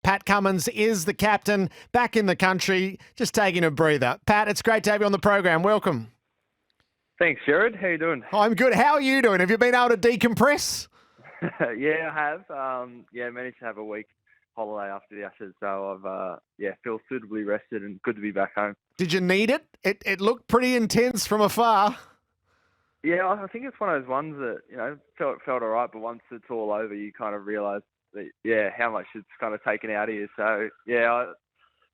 Pat Cummins is the captain, back in the country, just taking a breather. Pat, it's great to have you on the program. Welcome. Thanks, Gerard. How you doing? I'm good. How are you doing? Have you been able to decompress? Yeah, I have. Managed to have a week holiday after the Ashes, so I've feel suitably rested and good to be back home. Did you need it? It looked pretty intense from afar. Yeah, I think it's one of those ones that felt all right, but once it's all over, you kind of realise that how much it's kind of taken out of you. So yeah, I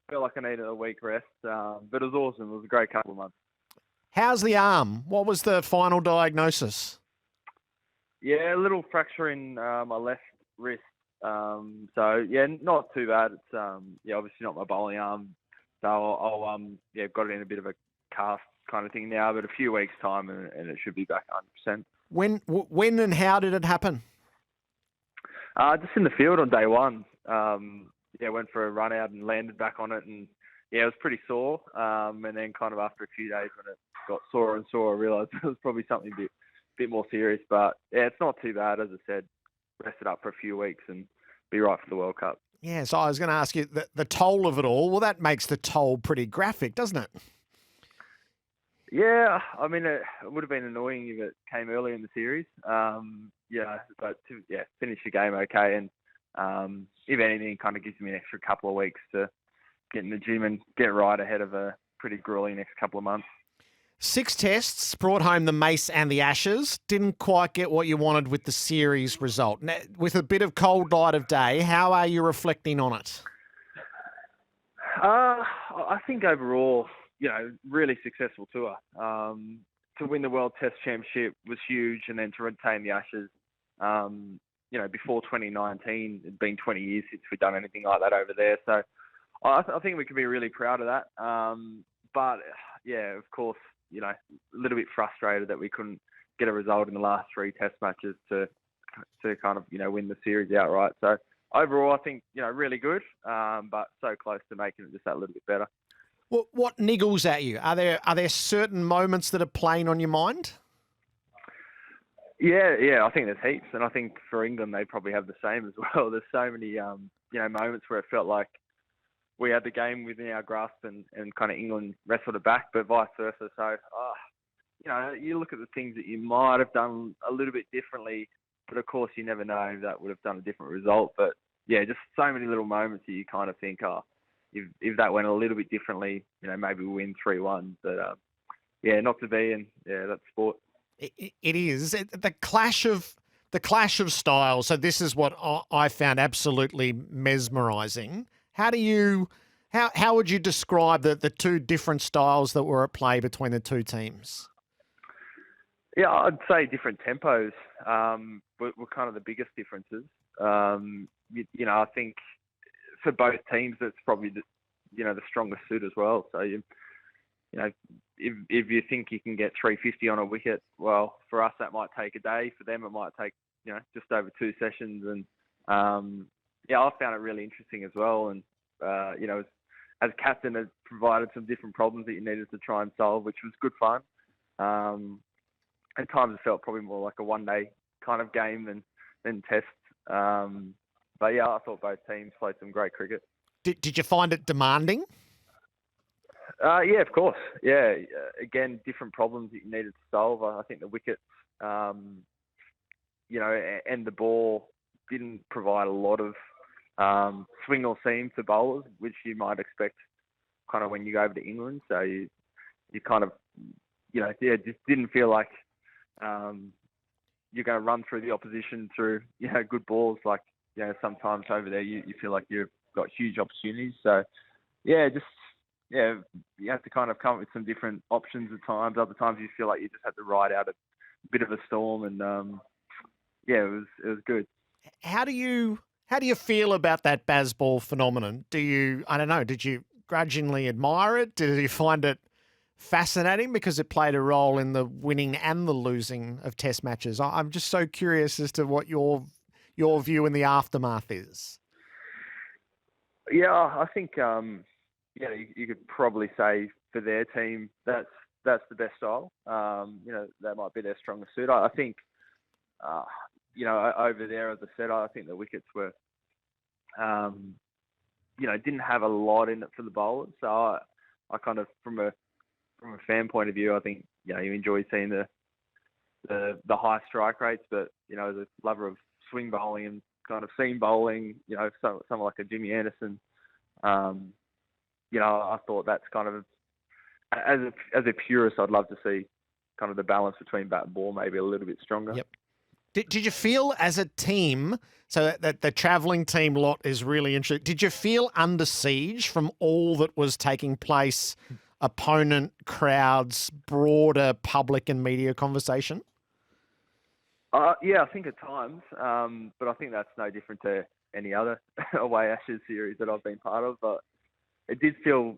felt like I needed a week rest, but it was awesome. It was a great couple of months. How's the arm? What was the final diagnosis? Yeah, a little fracture in my left wrist. Not too bad. It's obviously not my bowling arm, so I'll got it in a bit of a cast kind of thing now, but a few weeks time and it should be back 100%. When and how did it happen? Just in the field on day one. Went for a run out and landed back on it, and it was pretty sore. And then kind of after a few days when it got sore and sore, I realised it was probably something a bit more serious. But yeah, it's not too bad. As I said, rested up for a few weeks and be right for the World Cup. Yeah, so I was going to ask you the toll of it all. Well, that makes the toll pretty graphic, doesn't it? Yeah, I mean, it would have been annoying if it came early in the series. But to finish the game okay, and if anything, it kind of gives me an extra couple of weeks to get in the gym and get right ahead of a pretty grueling next couple of months. 6 tests brought home the Mace and the Ashes. Didn't quite get what you wanted with the series result. Now, with a bit of cold light of day, how are you reflecting on it? I think overall, really successful tour. To win the World Test Championship was huge, and then to retain the Ashes, before 2019, it'd been 20 years since we'd done anything like that over there. So I think we can be really proud of that. Of course, a little bit frustrated that we couldn't get a result in the last 3 Test matches to kind of win the series outright. So overall, I think really good, but so close to making it just that little bit better. What niggles at you? Are there certain moments that are playing on your mind? Yeah, I think there's heaps, and I think for England they probably have the same as well. There's so many moments where it felt like we had the game within our grasp and kind of England wrestled it back, but vice versa. So you look at the things that you might have done a little bit differently, but of course you never know if that would have done a different result. But yeah, just so many little moments that you kind of think, if that went a little bit differently, maybe we win 3-1. But not to be, and that's sport. It is the clash of styles. So this is what I found absolutely mesmerising. How would you describe the 2 different styles that were at play between the 2 teams? Yeah, I'd say different tempos were kind of the biggest differences. I think for both teams, that's probably the strongest suit as well. So if you think you can get 350 on a wicket, well, for us that might take a day. For them, it might take just over 2 sessions. And I found it really interesting as well. And as captain, it provided some different problems that you needed to try and solve, which was good fun. At times, it felt probably more like a one-day kind of game than test. I thought both teams played some great cricket. Did you find it demanding? Yeah, of course. Yeah, again, different problems that you needed to solve. I think the wickets, and the ball didn't provide a lot of swing or seam to bowlers, which you might expect kind of when you go over to England. So you kind of, just didn't feel like you're going to run through the opposition through, good balls. Like, sometimes over there you feel like you've got huge opportunities. So, you have to kind of come up with some different options at times. Other times you feel like you just had to ride out a bit of a storm, and it was good. How do you feel about that Bazball phenomenon? Did you grudgingly admire it? Did you find it fascinating because it played a role in the winning and the losing of Test matches? I'm just so curious as to what your view in the aftermath is. Yeah, I think you could probably say for their team that's the best style. That might be their strongest suit. I think over there, as I said, I think the wickets were didn't have a lot in it for the bowlers. So I kind of, from a fan point of view, I think, you enjoy seeing the high strike rates, but, as a lover of swing bowling and kind of seam bowling, someone like a Jimmy Anderson, I thought that's kind of, as a purist, I'd love to see kind of the balance between bat and ball maybe a little bit stronger. Yep. Did you feel as a team, so that the travelling team lot is really interesting, did you feel under siege from all that was taking place, opponent, crowds, broader public and media conversation? Yeah, I think at times, but I think that's no different to any other away Ashes series that I've been part of. But it did feel,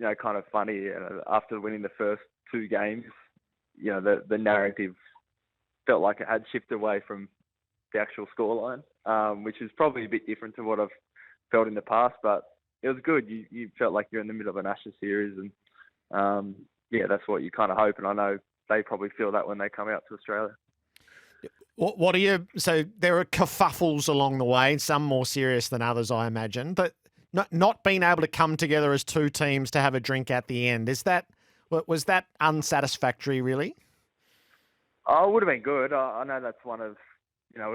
kind of funny after winning the first two games. The narrative felt like it had shifted away from the actual scoreline, which is probably a bit different to what I've felt in the past. But it was good. You felt like you're in the middle of an Ashes series, and that's what you kind of hope. And I know they probably feel that when they come out to Australia. What are you? So there are kerfuffles along the way, some more serious than others, I imagine. But not being able to come together as two teams to have a drink at the end, was that unsatisfactory? Really? Oh, it would have been good. I know that's one of,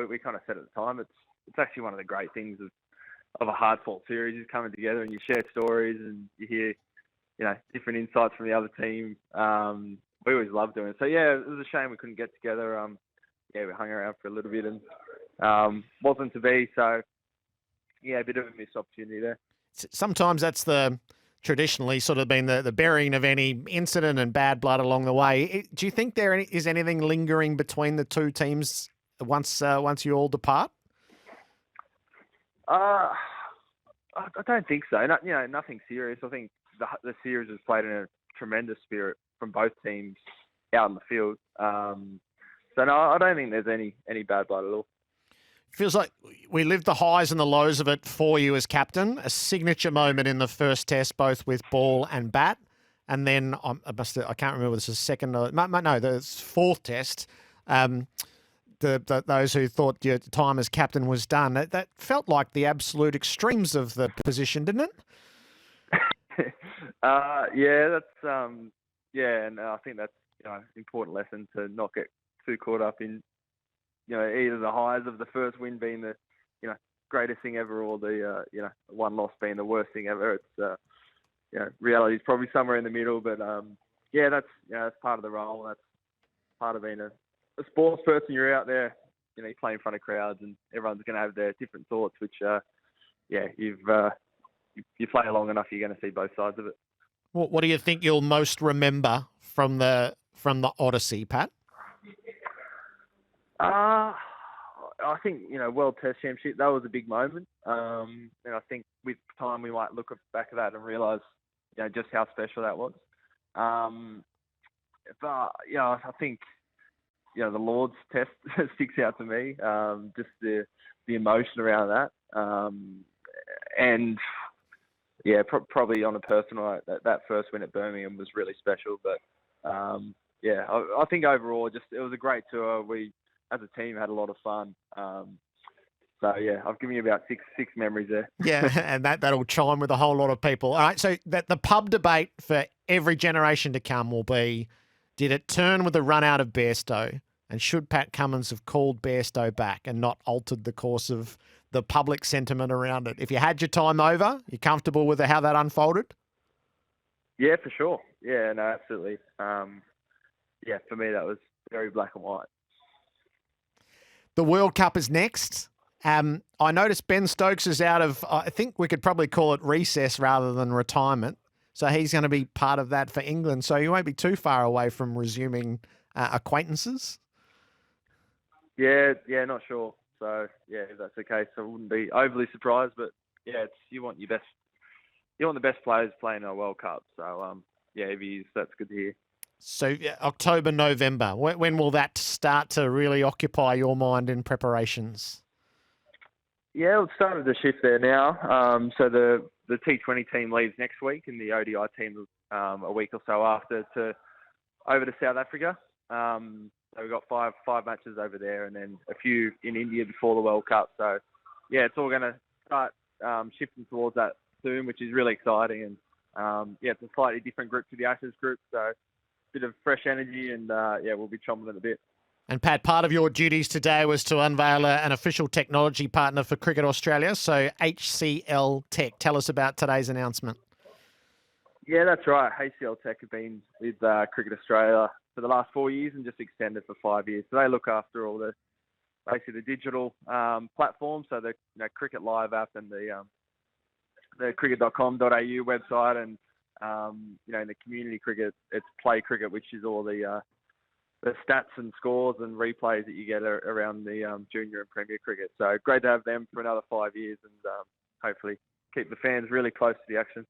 we kind of said at the time, it's actually one of the great things of a hard-fought series is coming together and you share stories and you hear, different insights from the other team. We always love doing it. So, yeah, it was a shame we couldn't get together. We hung around for a little bit and wasn't to be. So, yeah, a bit of a missed opportunity there. Sometimes that's traditionally sort of been the burying of any incident and bad blood along the way. Do you think there is anything lingering between the two teams once you all depart? I don't think so. Nothing serious. I think the series was played in a tremendous spirit from both teams out in the field. So no, I don't think there's any bad blood at all. Feels like we lived the highs and the lows of it for you as captain. A signature moment in the first test, both with ball and bat, and then I can't remember if this is second. No, the fourth test. Those who thought your time as captain was done, that felt like the absolute extremes of the position, didn't it? Yeah, that's and I think that's an important lesson to not get too caught up in. Either the highs of the first win being the, greatest thing ever, or the, one loss being the worst thing ever. It's, reality is probably somewhere in the middle. But that's part of the role. That's part of being a sports person. You're out there, you play in front of crowds, and everyone's going to have their different thoughts. Which, you play long enough, you're going to see both sides of it. What do you think you'll most remember from the Odyssey, Pat? I think, World Test Championship, that was a big moment. And I think with time we might look back at that and realise, just how special that was. But, I think, the Lord's Test sticks out to me. Just the emotion around that. And, probably on a personal note, that first win at Birmingham was really special. But, I think overall, it was a great tour. We, as a team, had a lot of fun. I've given you about six memories there. Yeah, and that'll chime with a whole lot of people. All right, so the pub debate for every generation to come will be, did it turn with the run out of Bairstow? And should Pat Cummins have called Bairstow back and not altered the course of the public sentiment around it? If you had your time over, you comfortable with how that unfolded? Yeah, for sure. Yeah, no, absolutely. For me, that was very black and white. The World Cup is next. I noticed Ben Stokes is out of, I think we could probably call it recess rather than retirement. So he's going to be part of that for England. So you won't be too far away from resuming acquaintances. Yeah, not sure. So, if that's the case, I wouldn't be overly surprised. But, you want the best players playing in a World Cup. So, if he is, that's good to hear. So October, November, when will that start to really occupy your mind in preparations? Yeah, it's started to shift there now. So the T20 team leaves next week and the ODI team a week or so after over to South Africa. So we've got five matches over there and then a few in India before the World Cup. So, it's all going to start shifting towards that soon, which is really exciting. And it's a slightly different group to the Ashes group, so a bit of fresh energy, and we'll be chomping at the bit. And Pat, part of your duties today was to unveil an official technology partner for Cricket Australia, so HCL Tech. Tell us about today's announcement. Yeah, that's right. HCL Tech have been with Cricket Australia for the last 4 years and just extended for 5 years. So they look after all the digital platforms, so the Cricket Live app and the cricket.com.au website, and in the community cricket, it's Play Cricket, which is all the stats and scores and replays that you get around the junior and premier cricket. So great to have them for another 5 years, and hopefully keep the fans really close to the action.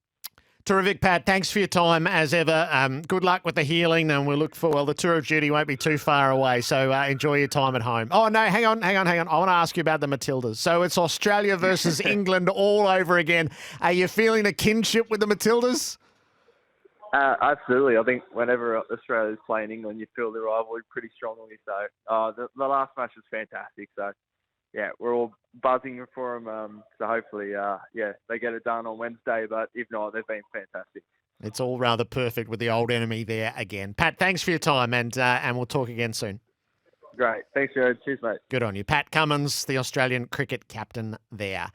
Terrific, Pat. Thanks for your time as ever. Good luck with the healing, and we'll look for, the tour of duty won't be too far away, so enjoy your time at home. Oh, no, hang on. I want to ask you about the Matildas. So it's Australia versus England all over again. Are you feeling a kinship with the Matildas? Absolutely. I think whenever Australia's playing England, you feel the rivalry pretty strongly. So the last match was fantastic. So, we're all buzzing for them. So hopefully, they get it done on Wednesday. But if not, they've been fantastic. It's all rather perfect with the old enemy there again. Pat, thanks for your time, and we'll talk again soon. Great. Thanks, Gerard. Cheers, mate. Good on you. Pat Cummins, the Australian cricket captain there.